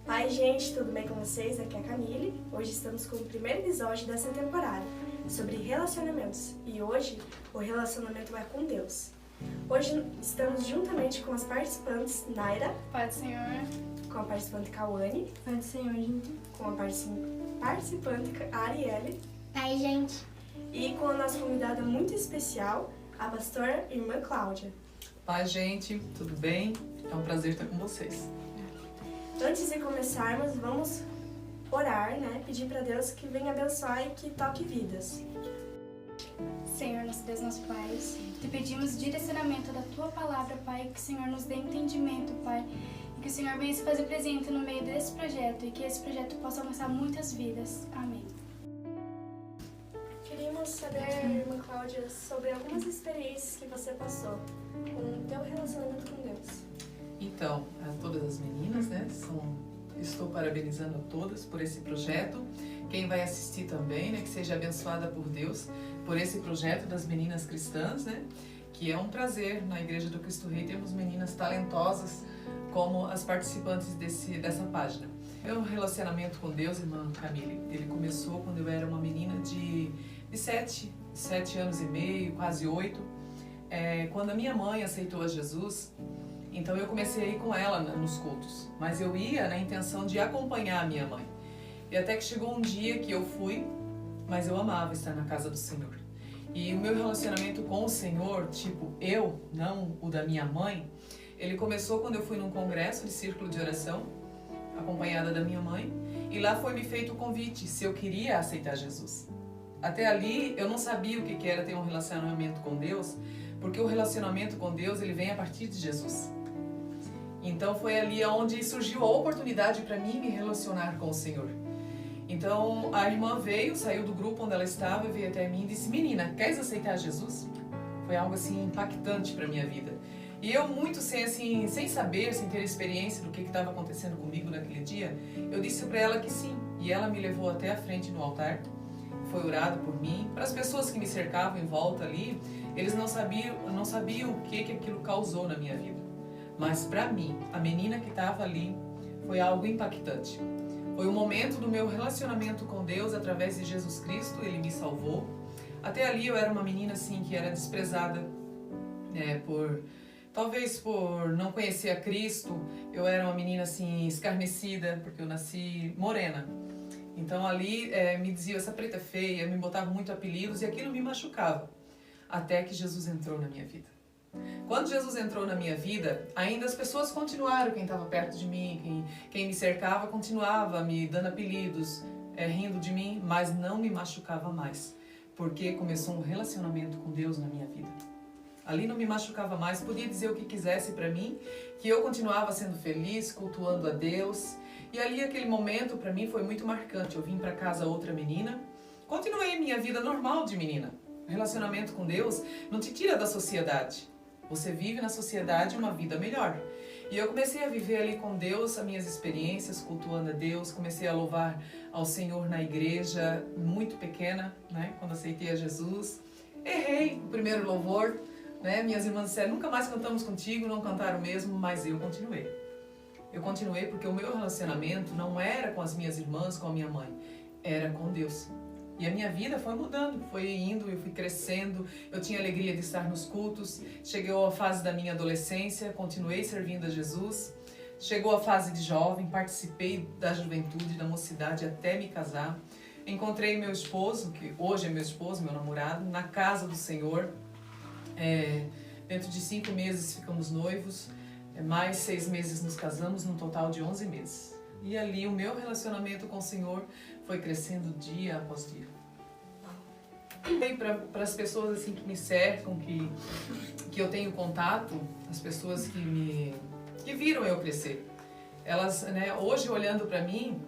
Oi, gente, tudo bem com vocês? Aqui é a Camille. Hoje estamos com o primeiro episódio dessa temporada sobre relacionamentos e hoje o relacionamento é com Deus. Hoje estamos juntamente com as participantes Naira, Pai do Senhor, com a participante Cauane, Pai do Senhor, gente, com a participante Arielle Pai, gente. e com a nossa convidada muito especial, a pastora irmã Cláudia. Pai, gente, tudo bem? É um prazer estar com vocês. Antes de começarmos, vamos orar, Pedir para Deus que venha abençoar e que toque vidas. Senhor, nosso Deus, nosso Pai, te pedimos direcionamento da Tua Palavra, Pai, que o Senhor nos dê entendimento, Pai, e que o Senhor venha se fazer presente no meio desse projeto e que esse projeto possa alcançar muitas vidas. Amém. Queríamos saber, irmã Cláudia, sobre algumas experiências que você passou com o teu relacionamento com Deus. Então, a todas as meninas, estou parabenizando a todas por esse projeto. Quem vai assistir também, que seja abençoada por Deus por esse projeto das meninas cristãs, que é um prazer na Igreja do Cristo Rei termos meninas talentosas como as participantes dessa página. Meu relacionamento com Deus, irmã Camille, ele começou quando eu era uma menina de 7 anos e meio, quase 8. Quando a minha mãe aceitou a Jesus, então eu comecei a ir com ela nos cultos, mas eu ia na intenção de acompanhar a minha mãe. E até que chegou um dia que eu fui, mas eu amava estar na casa do Senhor. E o meu relacionamento com o Senhor, eu, não o da minha mãe, ele começou quando eu fui num congresso de círculo de oração, acompanhada da minha mãe, e lá foi me feito o convite se eu queria aceitar Jesus. Até ali eu não sabia o que era ter um relacionamento com Deus, porque o relacionamento com Deus ele vem a partir de Jesus. Então foi ali onde surgiu a oportunidade para mim me relacionar com o Senhor. Então a irmã saiu do grupo onde ela estava, veio até mim e disse: menina, queres aceitar Jesus? Foi algo assim impactante para minha vida. E eu muito sem saber, sem ter experiência do que estava acontecendo comigo naquele dia, eu disse para ela que sim. E ela me levou até a frente no altar, foi orado por mim. Para as pessoas que me cercavam em volta ali, eles não sabiam o que aquilo causou na minha vida. Mas para mim, a menina que estava ali, foi algo impactante. Foi o momento do meu relacionamento com Deus através de Jesus Cristo, Ele me salvou. Até ali eu era uma menina que era desprezada, talvez por não conhecer a Cristo. Eu era uma menina escarnecida, porque eu nasci morena. Então ali me diziam essa preta feia, me botavam muito apelidos e aquilo me machucava. Até que Jesus entrou na minha vida. Quando Jesus entrou na minha vida, ainda as pessoas continuaram, quem estava perto de mim, quem me cercava, continuava me dando apelidos, rindo de mim, mas não me machucava mais, porque começou um relacionamento com Deus na minha vida. Ali não me machucava mais, podia dizer o que quisesse para mim, que eu continuava sendo feliz, cultuando a Deus. E ali aquele momento para mim foi muito marcante. Eu vim para casa outra menina, continuei minha vida normal de menina. O relacionamento com Deus não te tira da sociedade. Você vive na sociedade uma vida melhor. E eu comecei a viver ali com Deus as minhas experiências, cultuando a Deus. Comecei a louvar ao Senhor na igreja, muito pequena, quando aceitei a Jesus. Errei o primeiro louvor, Minhas irmãs disseram: nunca mais cantamos contigo, não cantaram mesmo, mas eu continuei. Eu continuei porque o meu relacionamento não era com as minhas irmãs, com a minha mãe, era com Deus. E a minha vida foi mudando, foi indo, eu fui crescendo, eu tinha alegria de estar nos cultos. Chegou a fase da minha adolescência, continuei servindo a Jesus. Chegou a fase de jovem, participei da juventude, da mocidade até me casar. Encontrei meu esposo, que hoje é meu esposo, meu namorado, na casa do Senhor. Dentro de 5 meses ficamos noivos, mais 6 meses nos casamos, num total de 11 meses. E ali o meu relacionamento com o Senhor foi crescendo dia após dia. E para as pessoas que me cercam, que eu tenho contato, as pessoas que viram eu crescer, elas, hoje olhando para mim,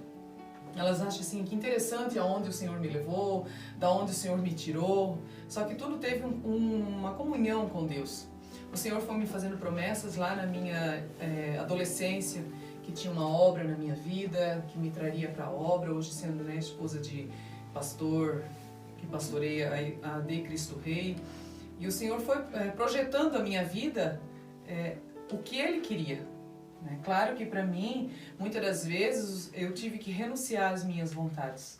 elas acham que interessante aonde o Senhor me levou, da onde o Senhor me tirou, só que tudo teve uma comunhão com Deus. O Senhor foi me fazendo promessas lá na minha adolescência, que tinha uma obra na minha vida, que me traria para a obra, hoje sendo esposa de pastor, que pastoreia a AD Cristo Rei. E o Senhor foi projetando a minha vida o que Ele queria. né? Claro que para mim, muitas das vezes, eu tive que renunciar às minhas vontades.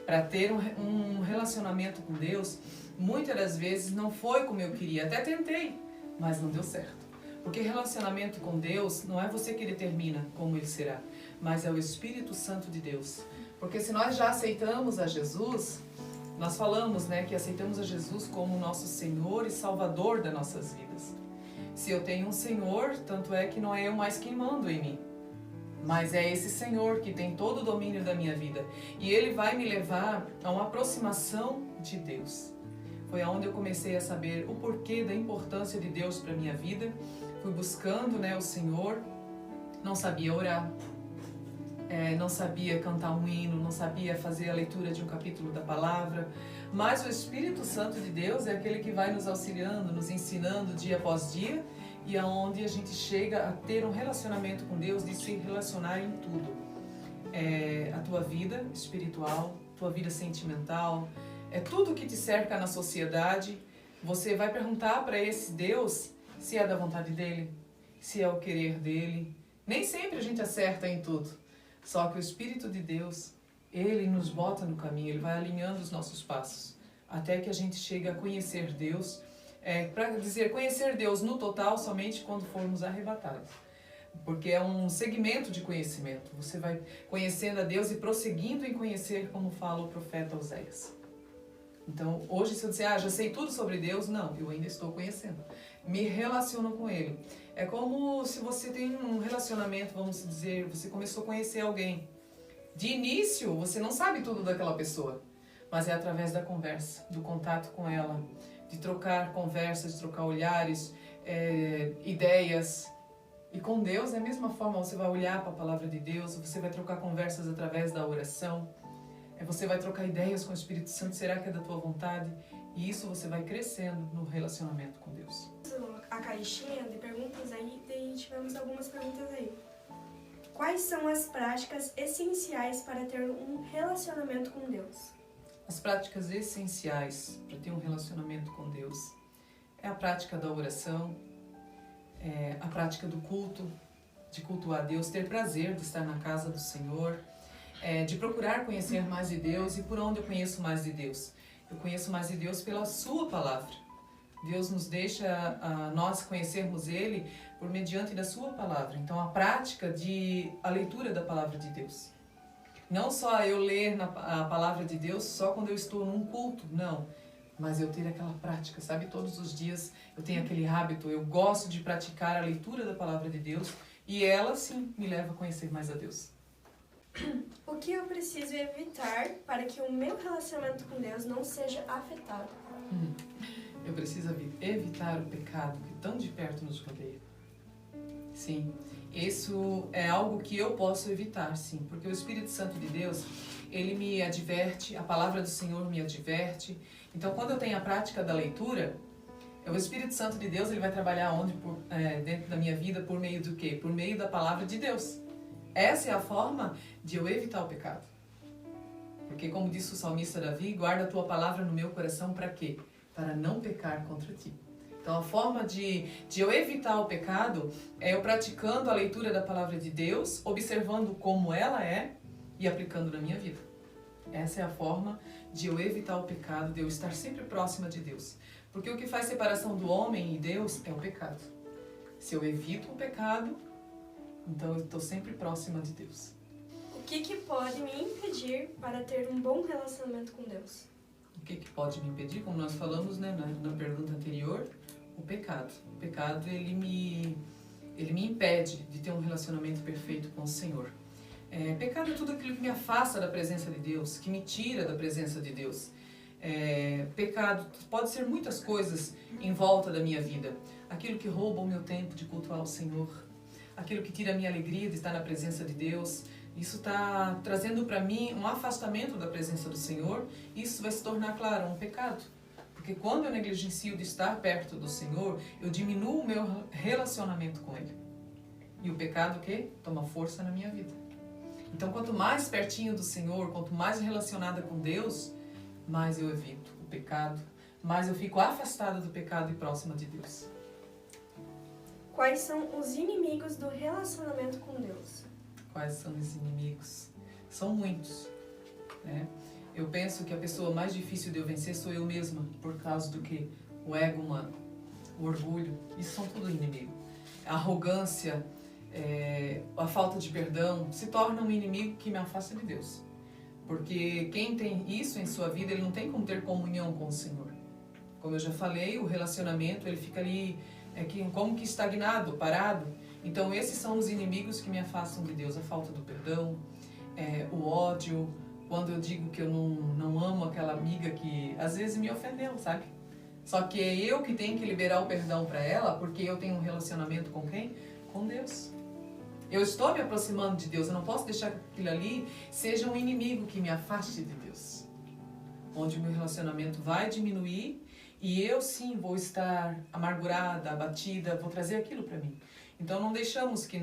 Para ter um relacionamento com Deus, muitas das vezes não foi como eu queria. Até tentei, mas não deu certo. Porque relacionamento com Deus não é você que determina como ele será, mas é o Espírito Santo de Deus. Porque se nós já aceitamos a Jesus, nós falamos, né, que aceitamos a Jesus como nosso Senhor e Salvador das nossas vidas. Se eu tenho um Senhor, tanto é que não é eu mais quem mando em mim, mas é esse Senhor que tem todo o domínio da minha vida. E Ele vai me levar a uma aproximação de Deus. Foi aonde eu comecei a saber o porquê da importância de Deus para a minha vida. Fui buscando, né, o Senhor, não sabia orar, não sabia cantar um hino, não sabia fazer a leitura de um capítulo da palavra, mas o Espírito Santo de Deus é aquele que vai nos auxiliando, nos ensinando dia após dia, e aonde a gente chega a ter um relacionamento com Deus, de se relacionar em tudo. A tua vida espiritual, tua vida sentimental, tudo que te cerca na sociedade, você vai perguntar para esse Deus se é da vontade dele, se é o querer dele. Nem sempre a gente acerta em tudo, só que o Espírito de Deus, ele nos bota no caminho, ele vai alinhando os nossos passos, até que a gente chegue a conhecer Deus. Para dizer conhecer Deus no total somente quando formos arrebatados, porque é um segmento de conhecimento. Você vai conhecendo a Deus e prosseguindo em conhecer, como fala o profeta Oséias. Então, hoje, se eu disser, já sei tudo sobre Deus, não, eu ainda estou conhecendo. Me relaciono com Ele. É como se você tem um relacionamento, vamos dizer, você começou a conhecer alguém. De início, você não sabe tudo daquela pessoa, mas é através da conversa, do contato com ela, de trocar conversas, de trocar olhares, ideias. E com Deus é a mesma forma, você vai olhar para a palavra de Deus, você vai trocar conversas através da oração, você vai trocar ideias com o Espírito Santo, será que é da tua vontade? E isso você vai crescendo no relacionamento com Deus. A caixinha de perguntas aí, e tivemos algumas perguntas aí. Quais são as práticas essenciais para ter um relacionamento com Deus? As práticas essenciais para ter um relacionamento com Deus é a prática da oração, a prática do culto, de cultuar a Deus, ter prazer de estar na casa do Senhor, de procurar conhecer mais de Deus. E por onde eu conheço mais de Deus? Eu conheço mais de Deus pela Sua Palavra. Deus nos deixa nós conhecermos Ele por mediante da Sua Palavra. Então a prática a leitura da Palavra de Deus. Não só eu ler a palavra de Deus só quando eu estou num culto, não. Mas eu ter aquela prática, sabe? Todos os dias eu tenho aquele hábito, eu gosto de praticar a leitura da palavra de Deus e ela, sim, me leva a conhecer mais a Deus. O que eu preciso evitar para que o meu relacionamento com Deus não seja afetado? Eu preciso evitar o pecado que tão de perto nos rodeia. Sim. Isso é algo que eu posso evitar, sim, porque o Espírito Santo de Deus, ele me adverte, a palavra do Senhor me adverte. Então, quando eu tenho a prática da leitura, o Espírito Santo de Deus, ele vai trabalhar dentro da minha vida por meio do quê? Por meio da palavra de Deus. Essa é a forma de eu evitar o pecado. Porque, como disse o salmista Davi, guarda a tua palavra no meu coração para quê? Para não pecar contra ti. Então, a forma de eu evitar o pecado é eu praticando a leitura da palavra de Deus, observando como ela é e aplicando na minha vida. Essa é a forma de eu evitar o pecado, de eu estar sempre próxima de Deus. Porque o que faz separação do homem e Deus é o pecado. Se eu evito o pecado, então eu estou sempre próxima de Deus. O que pode me impedir para ter um bom relacionamento com Deus? O que pode me impedir? Como nós falamos, né, na pergunta anterior, o pecado. O pecado, ele me impede de ter um relacionamento perfeito com o Senhor. Pecado é tudo aquilo que me afasta da presença de Deus, que me tira da presença de Deus. Pecado pode ser muitas coisas em volta da minha vida. Aquilo que rouba o meu tempo de cultuar ao Senhor, aquilo que tira a minha alegria de estar na presença de Deus. Isso está trazendo para mim um afastamento da presença do Senhor. Isso vai se tornar, claro, um pecado. Porque quando eu negligencio de estar perto do Senhor, eu diminuo o meu relacionamento com Ele. E o pecado, o quê? Toma força na minha vida. Então, quanto mais pertinho do Senhor, quanto mais relacionada com Deus, mais eu evito o pecado, mais eu fico afastada do pecado e próxima de Deus. Quais são os inimigos do relacionamento com Deus? Quais são os inimigos? São muitos, né? Eu penso que a pessoa mais difícil de eu vencer sou eu mesma, por causa do que? O ego humano, o orgulho, isso são tudo inimigo. A arrogância, a falta de perdão, se torna um inimigo que me afasta de Deus. Porque quem tem isso em sua vida, ele não tem como ter comunhão com o Senhor. Como eu já falei, o relacionamento, ele fica ali, como que estagnado, parado. Então esses são os inimigos que me afastam de Deus, a falta do perdão, o ódio, quando eu digo que eu não amo aquela amiga que às vezes me ofendeu, sabe? Só que é eu que tenho que liberar o perdão para ela, porque eu tenho um relacionamento com quem? Com Deus. Eu estou me aproximando de Deus, eu não posso deixar que aquilo ali seja um inimigo que me afaste de Deus. Onde o meu relacionamento vai diminuir e eu sim vou estar amargurada, abatida, vou trazer aquilo para mim. Então não deixamos que,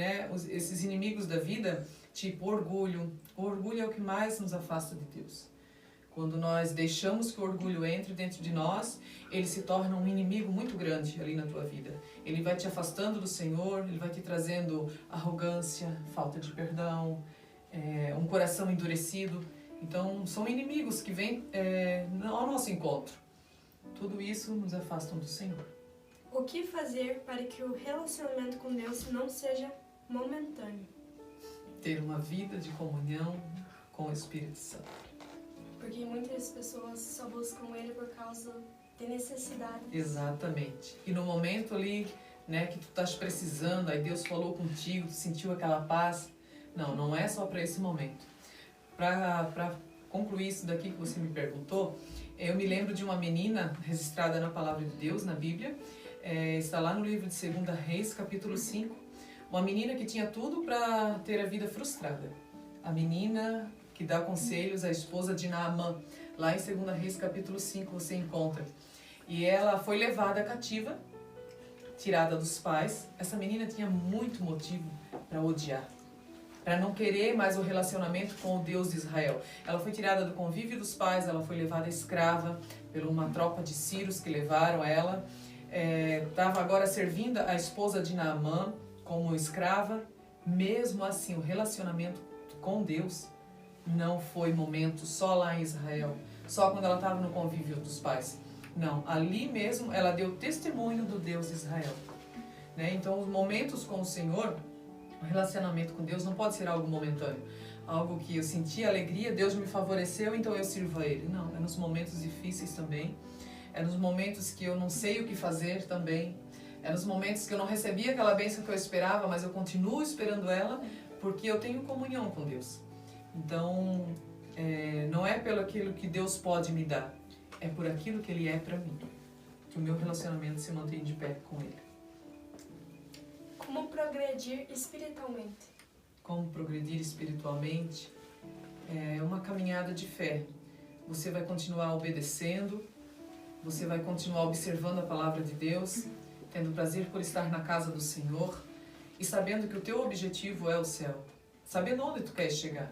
esses inimigos da vida, tipo orgulho, o orgulho é o que mais nos afasta de Deus. Quando nós deixamos que o orgulho entre dentro de nós, ele se torna um inimigo muito grande ali na tua vida. Ele vai te afastando do Senhor, ele vai te trazendo arrogância, falta de perdão, um coração endurecido. Então são inimigos que vêm ao nosso encontro. Tudo isso nos afasta do Senhor. O que fazer para que o relacionamento com Deus não seja momentâneo? Ter uma vida de comunhão com o Espírito Santo. Porque muitas pessoas só buscam Ele por causa de necessidade. Exatamente. E no momento ali, que tu estás precisando, aí Deus falou contigo, tu sentiu aquela paz. Não é só para esse momento. Para concluir isso daqui que você me perguntou, eu me lembro de uma menina registrada na Palavra de Deus, na Bíblia, está lá no livro de 2 Reis, capítulo 5, uma menina que tinha tudo para ter a vida frustrada. A menina que dá conselhos à esposa de Naamã, lá em 2 Reis, capítulo 5, você encontra. E ela foi levada cativa, tirada dos pais. Essa menina tinha muito motivo para odiar, para não querer mais o relacionamento com o Deus de Israel. Ela foi tirada do convívio dos pais, ela foi levada escrava por uma tropa de sírios que levaram ela. Estava agora servindo a esposa de Naamã como escrava. Mesmo assim, o relacionamento com Deus não foi momento só lá em Israel, só quando ela estava no convívio dos pais. Não, ali mesmo ela deu testemunho do Deus de Israel. Então, os momentos com o Senhor, o relacionamento com Deus não pode ser algo momentâneo. Algo que eu senti alegria, Deus me favoreceu, então eu sirvo a Ele. Não, é nos momentos difíceis também. É nos momentos que eu não sei o que fazer também. É nos momentos que eu não recebi aquela bênção que eu esperava, mas eu continuo esperando ela, porque eu tenho comunhão com Deus. Então, não é pelo aquilo que Deus pode me dar, é por aquilo que Ele é para mim, que o meu relacionamento se mantém de pé com Ele. Como progredir espiritualmente? Como progredir espiritualmente? É uma caminhada de fé. Você vai continuar obedecendo, você vai continuar observando a palavra de Deus, tendo prazer por estar na casa do Senhor e sabendo que o teu objetivo é o céu, sabendo onde tu queres chegar.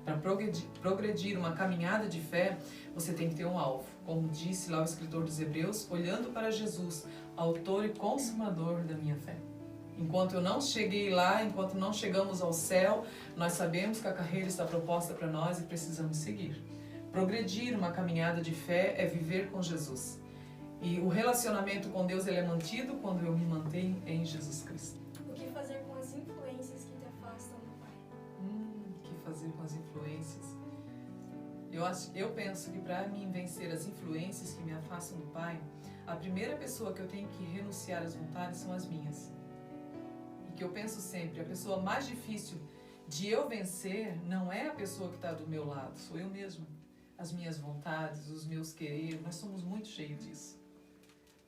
Para progredir uma caminhada de fé, você tem que ter um alvo. Como disse lá o escritor dos Hebreus, olhando para Jesus, autor e consumador da minha fé. Enquanto eu não cheguei lá, enquanto não chegamos ao céu, nós sabemos que a carreira está proposta para nós e precisamos seguir. Progredir uma caminhada de fé é viver com Jesus. E o relacionamento com Deus ele é mantido quando eu me mantenho em Jesus Cristo. O que fazer com as influências que te afastam do Pai? O que fazer com as influências? Eu penso que para mim vencer as influências que me afastam do Pai, a primeira pessoa que eu tenho que renunciar às vontades são as minhas. E que eu penso sempre, a pessoa mais difícil de eu vencer não é a pessoa que está do meu lado, sou eu mesma. As minhas vontades, os meus querer, nós somos muito cheios disso.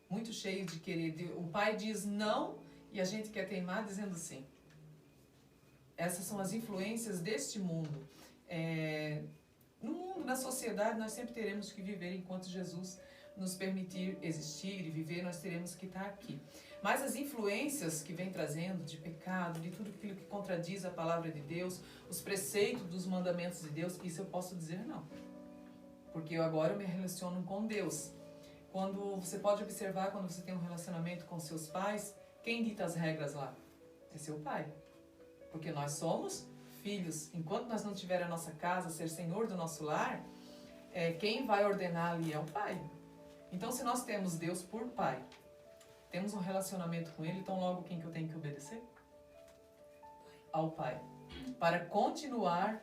Muito cheios de querer. O Pai diz não e a gente quer teimar dizendo sim. Essas são as influências deste mundo. No mundo, na sociedade, nós sempre teremos que viver enquanto Jesus nos permitir existir e viver, nós teremos que estar aqui. Mas as influências que vem trazendo de pecado, de tudo aquilo que contradiz a palavra de Deus, os preceitos dos mandamentos de Deus, isso eu posso dizer não. Porque eu agora me relaciono com Deus. Quando você pode observar, quando você tem um relacionamento com seus pais, Quem dita as regras lá? É seu pai. Porque nós somos filhos. Enquanto nós não tiver a nossa casa, ser senhor do nosso lar, quem vai ordenar ali é o pai. Então, se nós temos Deus por pai, temos um relacionamento com ele, então logo quem que eu tenho que obedecer? Ao pai. Para continuar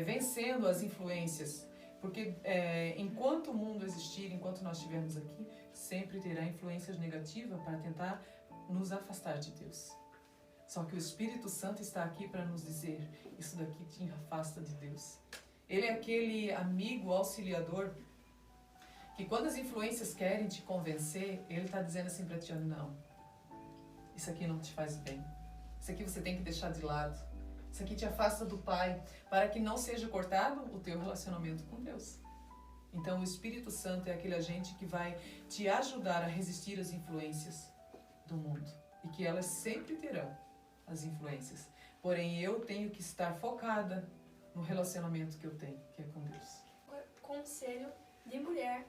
vencendo as influências. Porque enquanto o mundo existir, enquanto nós estivermos aqui, sempre terá influências negativas para tentar nos afastar de Deus. Só que o Espírito Santo está aqui para nos dizer, isso daqui te afasta de Deus. Ele é aquele amigo auxiliador que quando as influências querem te convencer, ele está dizendo assim para ti, não, isso aqui não te faz bem. Isso aqui você tem que deixar de lado. Isso aqui te afasta do Pai, para que não seja cortado o teu relacionamento com Deus. Então o Espírito Santo é aquele agente que vai te ajudar a resistir às influências do mundo. E que elas sempre terão as influências. Porém, eu tenho que estar focada no relacionamento que eu tenho, que é com Deus. Conselho de mulher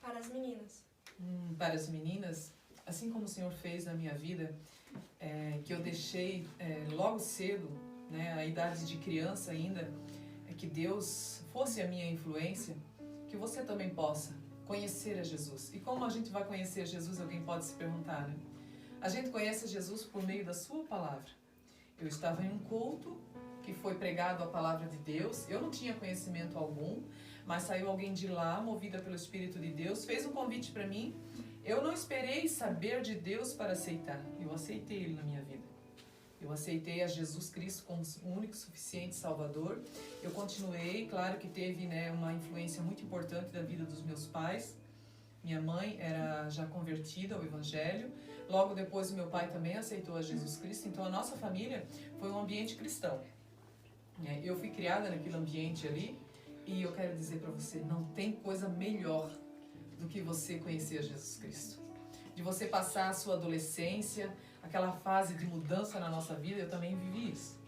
para as meninas. Para as meninas, assim como o Senhor fez na minha vida, que eu deixei logo cedo, né, a idade de criança ainda, que Deus fosse a minha influência, que você também possa conhecer a Jesus. E como a gente vai conhecer Jesus, alguém pode se perguntar, né? A gente conhece Jesus por meio da sua palavra. Eu estava em um culto que foi pregado a palavra de Deus, eu não tinha conhecimento algum, mas saiu alguém de lá, movida pelo Espírito de Deus, fez um convite para mim. Eu não esperei saber de Deus para aceitar, eu aceitei Ele na minha vida. Eu aceitei a Jesus Cristo como o único suficiente Salvador. Eu continuei, claro que teve, né, uma influência muito importante da vida dos meus pais. Minha mãe era já convertida ao Evangelho. Logo depois o meu pai também aceitou a Jesus Cristo. Então a nossa família foi um ambiente cristão. Eu fui criada naquele ambiente ali. E eu quero dizer para você, não tem coisa melhor do que você conhecer Jesus Cristo. De você passar a sua adolescência, aquela fase de mudança na nossa vida, eu também vivi isso.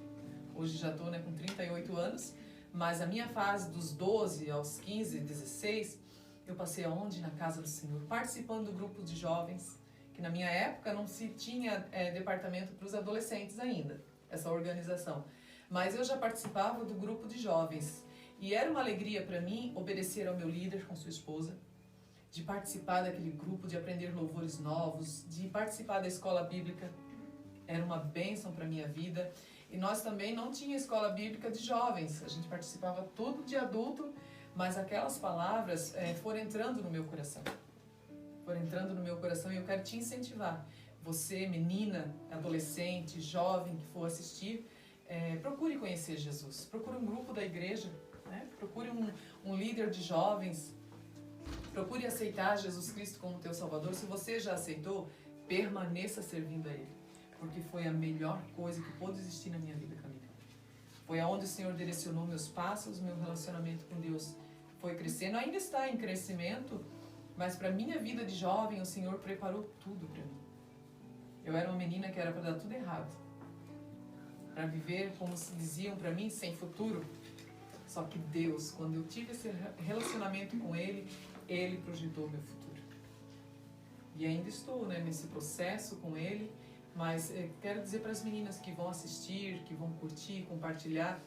Hoje já estou, né, com 38 anos, mas a minha fase dos 12 aos 15, 16, eu passei aonde? Na casa do Senhor, participando do grupo de jovens, que na minha época não se tinha departamento para os adolescentes ainda, essa organização. Mas eu já participava do grupo de jovens e era uma alegria para mim obedecer ao meu líder com sua esposa, de participar daquele grupo, de aprender louvores novos, de participar da escola bíblica. Era uma bênção para a minha vida. E nós também não tinha escola bíblica de jovens, a gente participava tudo de adulto, mas aquelas palavras foram entrando no meu coração. Foram entrando no meu coração e eu quero te incentivar. Você, menina, adolescente, jovem que for assistir, procure conhecer Jesus. Procure um grupo da igreja, né? Procure um líder de jovens. Procure aceitar Jesus Cristo como teu Salvador. Se você já aceitou, permaneça servindo a Ele. Porque foi a melhor coisa que pôde existir na minha vida, Camila. Foi aonde o Senhor direcionou meus passos, meu relacionamento com Deus foi crescendo. Ainda está em crescimento, mas para a minha vida de jovem, o Senhor preparou tudo para mim. Eu era uma menina que era para dar tudo errado. Para viver, como se diziam para mim, sem futuro. Só que Deus, quando eu tive esse relacionamento com Ele, Ele projetou o meu futuro. E ainda estou, né, nesse processo com Ele, mas quero dizer para as meninas que vão assistir, que vão curtir, compartilhar,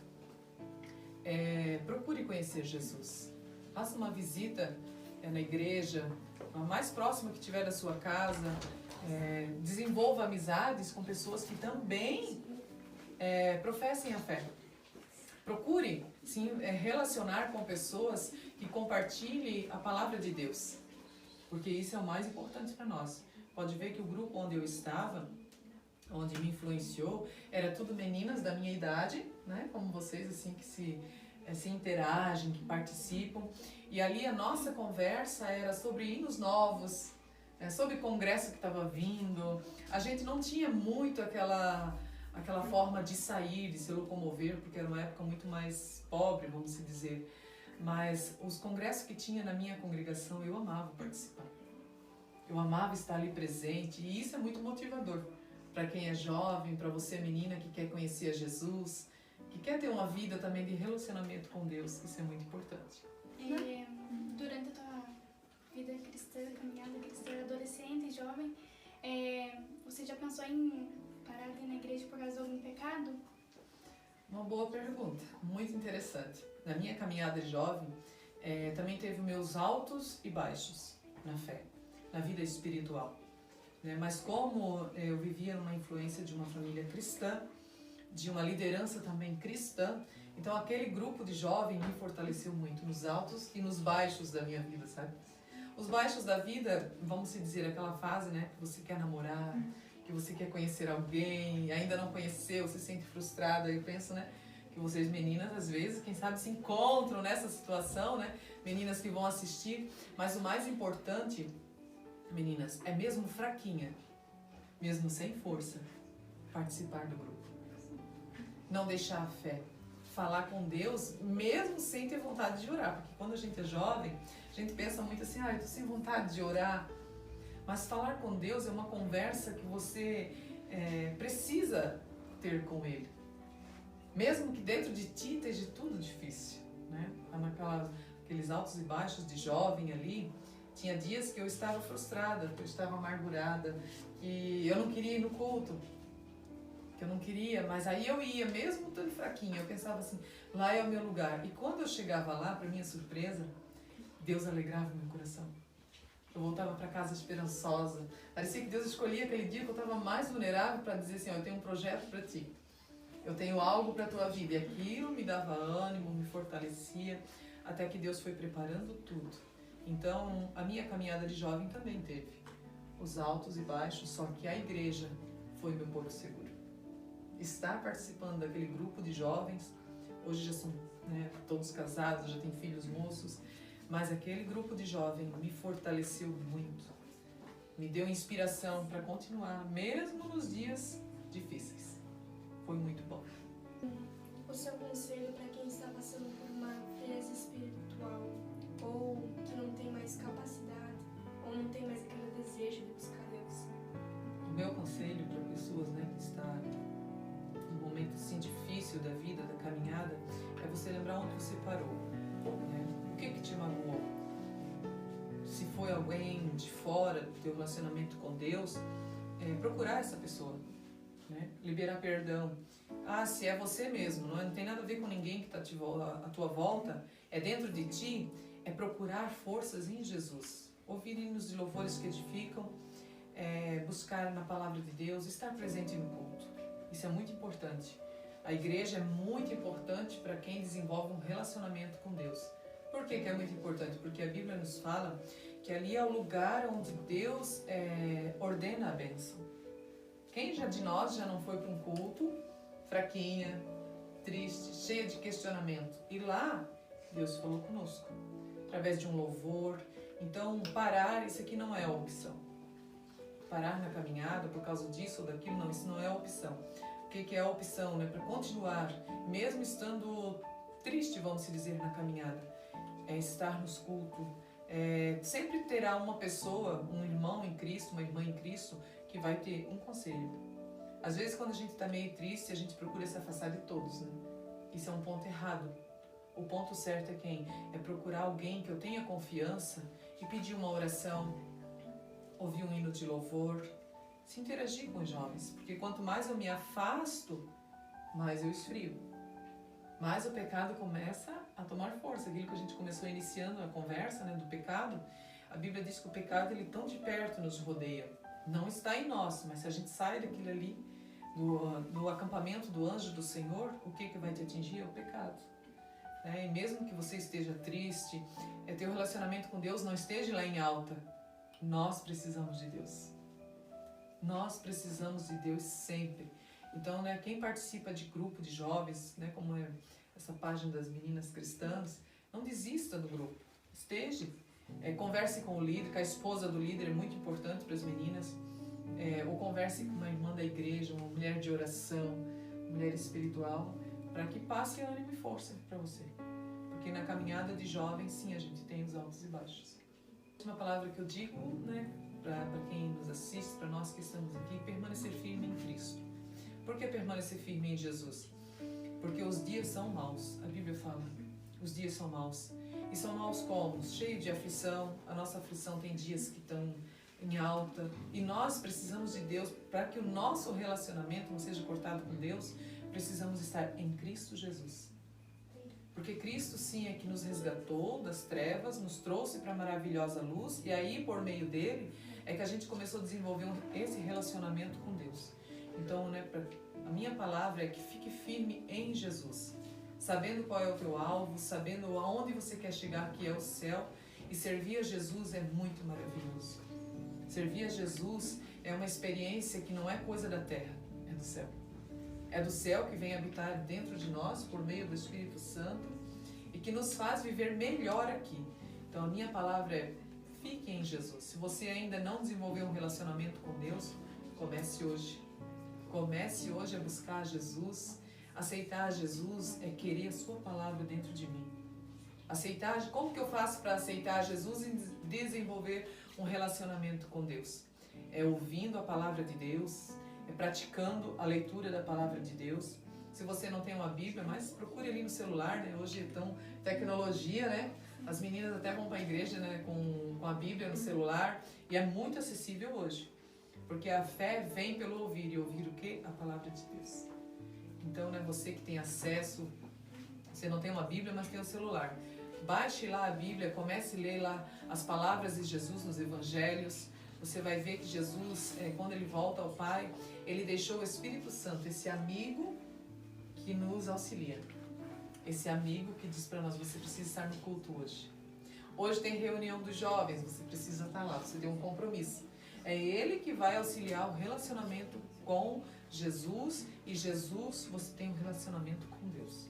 procure conhecer Jesus. Faça uma visita na igreja, a mais próxima que tiver da sua casa, desenvolva amizades com pessoas que também professem a fé. Procure se relacionar com pessoas que compartilhem a palavra de Deus, porque isso é o mais importante para nós. Pode ver que o grupo onde eu estava, onde me influenciou, era tudo meninas da minha idade, né? Como vocês, assim, que se interagem, que participam. E ali a nossa conversa era sobre hinos novos, sobre congresso que estava vindo. A gente não tinha muito aquela forma de sair, de se locomover, porque era uma época muito mais pobre, vamos se dizer. Mas os congressos que tinha na minha congregação, eu amava participar. Eu amava estar ali presente, e isso é muito motivador para quem é jovem, para você menina que quer conhecer a Jesus, que quer ter uma vida também de relacionamento com Deus. Isso é muito importante. E durante a tua vida cristã, caminhada cristã, adolescente e jovem, você você já pensou em parar de ir na igreja por causa de algum pecado? Uma boa pergunta, muito interessante. Na minha caminhada de jovem, também teve meus altos e baixos na fé, na vida espiritual. Mas como eu vivia numa influência de uma família cristã, de uma liderança também cristã, então aquele grupo de jovem me fortaleceu muito nos altos e nos baixos da minha vida, sabe? Os baixos da vida, vamos se dizer, aquela fase, né, que você quer namorar, que você quer conhecer alguém, ainda não conheceu, se sente frustrada. Eu penso, né, que vocês meninas, às vezes, quem sabe se encontram nessa situação, né, meninas que vão assistir, mas o mais importante, meninas, é mesmo fraquinha, mesmo sem força, participar do grupo. Não deixar a fé, falar com Deus, mesmo sem ter vontade de orar, porque quando a gente é jovem, a gente pensa muito assim, eu tô sem vontade de orar, mas falar com Deus é uma conversa que você precisa ter com Ele, mesmo que dentro de ti esteja tudo difícil, né? Aqueles altos e baixos de jovem ali, tinha dias que eu estava frustrada, que eu estava amargurada, que eu não queria ir no culto, que eu não queria, mas aí eu ia, mesmo estando fraquinha, eu pensava assim, lá é o meu lugar. E quando eu chegava lá, para minha surpresa, Deus alegrava o meu coração. Eu voltava para casa esperançosa. Parecia que Deus escolhia aquele dia que eu estava mais vulnerável para dizer assim, eu tenho um projeto para ti. Eu tenho algo para a tua vida. E aquilo me dava ânimo, me fortalecia, até que Deus foi preparando tudo. Então, a minha caminhada de jovem também teve os altos e baixos, só que a igreja foi meu porto seguro. Estar participando daquele grupo de jovens, hoje já são todos casados, já têm filhos moços, mas aquele grupo de jovens me fortaleceu muito, me deu inspiração para continuar, mesmo nos dias difíceis. Foi muito bom. O seu conselho para quem está passando por uma frieza espiritual, ou que não tem mais capacidade, ou não tem mais aquele desejo de buscar Deus? O meu conselho para pessoas que estão num momento assim difícil da vida, da caminhada, é você lembrar onde você parou, o que te magoou. Se foi alguém de fora do teu relacionamento com Deus, procurar essa pessoa, liberar perdão. Se é você mesmo, não tem nada a ver com ninguém que está à tua volta, é dentro de ti, é procurar forças em Jesus, ouvir hinos de louvores que edificam, buscar na palavra de Deus, estar presente no culto. Isso é muito importante. A igreja é muito importante para quem desenvolve um relacionamento com Deus. Por que é muito importante? Porque a Bíblia nos fala que ali é o lugar onde Deus ordena a bênção. Quem de nós já não foi para um culto fraquinha, triste, cheia de questionamento? E lá Deus falou conosco, através de um louvor. Então, parar, isso aqui não é opção. Parar na caminhada por causa disso ou daquilo, não, isso não é opção. O que é a opção, para continuar, mesmo estando triste, vamos dizer, na caminhada, é estar nos cultos. Sempre terá uma pessoa, um irmão em Cristo, uma irmã em Cristo, que vai ter um conselho. Às vezes, quando a gente está meio triste, a gente procura se afastar de todos, Isso é um ponto errado. O ponto certo é quem? É procurar alguém que eu tenha confiança e pedir uma oração, ouvir um hino de louvor, se interagir com os jovens. Porque quanto mais eu me afasto, mais eu esfrio. Mais o pecado começa a tomar força. Aquilo que a gente começou iniciando a conversa, do pecado, a Bíblia diz que o pecado, ele tão de perto nos rodeia. Não está em nós, mas se a gente sai daquilo ali, do acampamento do anjo do Senhor, o que vai te atingir é o pecado. E mesmo que você esteja triste, teu relacionamento com Deus não esteja lá em alta, nós precisamos de Deus. Nós precisamos de Deus sempre. Então, quem participa de grupo de jovens, como é essa página das meninas cristãs, não desista do grupo. Esteja, converse com o líder, com a esposa do líder, é muito importante para as meninas. Ou converse com uma irmã da igreja, uma mulher de oração, mulher espiritual, para que passe ânimo e força para você. Porque na caminhada de jovens, sim, a gente tem os altos e baixos. Uma palavra que eu digo, para quem nos assiste, para nós que estamos aqui, permanecer firme em Cristo. Por que permanecer firme em Jesus? Porque os dias são maus, a Bíblia fala, os dias são maus. E são maus como? Cheio de aflição, a nossa aflição tem dias que estão em alta. E nós precisamos de Deus para que o nosso relacionamento não seja cortado com Deus. Precisamos estar em Cristo Jesus. Porque Cristo sim é que nos resgatou das trevas, nos trouxe para a maravilhosa luz, e aí por meio dele é que a gente começou a desenvolver esse relacionamento com Deus. Então, né, a minha palavra é que fique firme em Jesus, sabendo qual é o teu alvo, sabendo aonde você quer chegar, que é o céu, e servir a Jesus é muito maravilhoso. Servir a Jesus é uma experiência que não é coisa da terra, é do céu. É do céu que vem habitar dentro de nós por meio do Espírito Santo e que nos faz viver melhor aqui. Então a minha palavra é: fique em Jesus. Se você ainda não desenvolveu um relacionamento com Deus, comece hoje. Comece hoje a buscar Jesus. Aceitar Jesus é querer a sua palavra dentro de mim. Aceitar, como que eu faço para aceitar Jesus e desenvolver um relacionamento com Deus? É ouvindo a palavra de Deus, é praticando a leitura da palavra de Deus. Se você não tem uma Bíblia, mas procure ali no celular, né? Hoje é tão tecnologia, né? As meninas até vão para a igreja, né, com a Bíblia no celular, e é muito acessível hoje. Porque a fé vem pelo ouvir, e ouvir o quê? A palavra de Deus. Então, né, você que tem acesso, você não tem uma Bíblia, mas tem um celular. Baixe lá a Bíblia, comece a ler lá as palavras de Jesus nos Evangelhos. Você vai ver que Jesus, quando ele volta ao Pai, ele deixou o Espírito Santo, esse amigo que nos auxilia. Esse amigo que diz para nós: você precisa estar no culto hoje. Hoje tem reunião dos jovens, você precisa estar lá, você tem um compromisso. É ele que vai auxiliar o relacionamento com Jesus, e Jesus, você tem um relacionamento com Deus.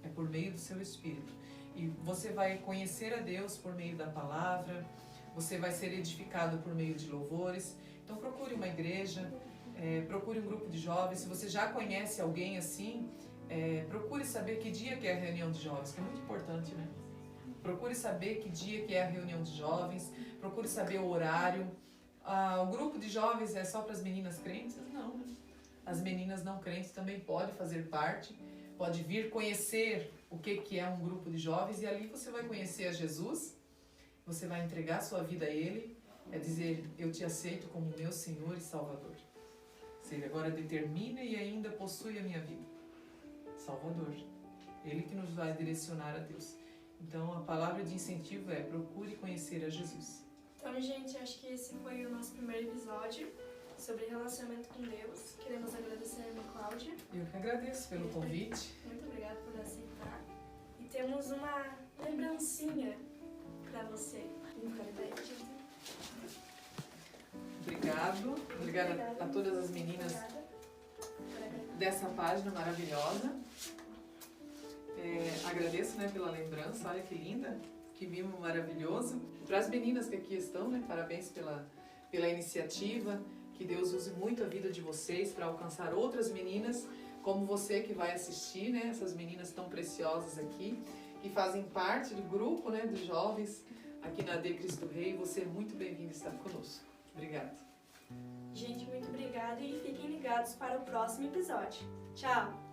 É por meio do seu Espírito. E você vai conhecer a Deus por meio da palavra, você vai ser edificado por meio de louvores. Então procure uma igreja, procure um grupo de jovens. Se você já conhece alguém assim, procure saber que dia que é a reunião de jovens, que é muito importante, né? Procure saber que dia que é a reunião de jovens, procure saber o horário. O grupo de jovens é só para as meninas crentes? Não, né? As meninas não crentes também podem fazer parte, pode vir conhecer o que é um grupo de jovens, e ali você vai conhecer a Jesus, você vai entregar sua vida a Ele, é dizer: eu te aceito como meu Senhor e Salvador. Ele agora determina e ainda possui a minha vida. Salvador, Ele que nos vai direcionar a Deus. Então a palavra de incentivo é: procure conhecer a Jesus. Então, gente, acho que esse foi o nosso primeiro episódio sobre relacionamento com Deus. Queremos agradecer a irmã Cláudia. Eu que agradeço pelo convite. Muito obrigada por aceitar. E temos uma lembrancinha para você. Não quero ideia, gente. Obrigada a todas as meninas dessa página maravilhosa. Agradeço, né, pela lembrança, olha que linda, que mimo maravilhoso. Para as meninas que aqui estão, né, parabéns pela iniciativa, que Deus use muito a vida de vocês para alcançar outras meninas como você que vai assistir, né, essas meninas tão preciosas aqui, que fazem parte do grupo, né, dos jovens aqui na AD Cristo Rei. Você é muito bem-vindo a estar conosco. Obrigada. Gente, muito obrigada e fiquem ligados para o próximo episódio. Tchau!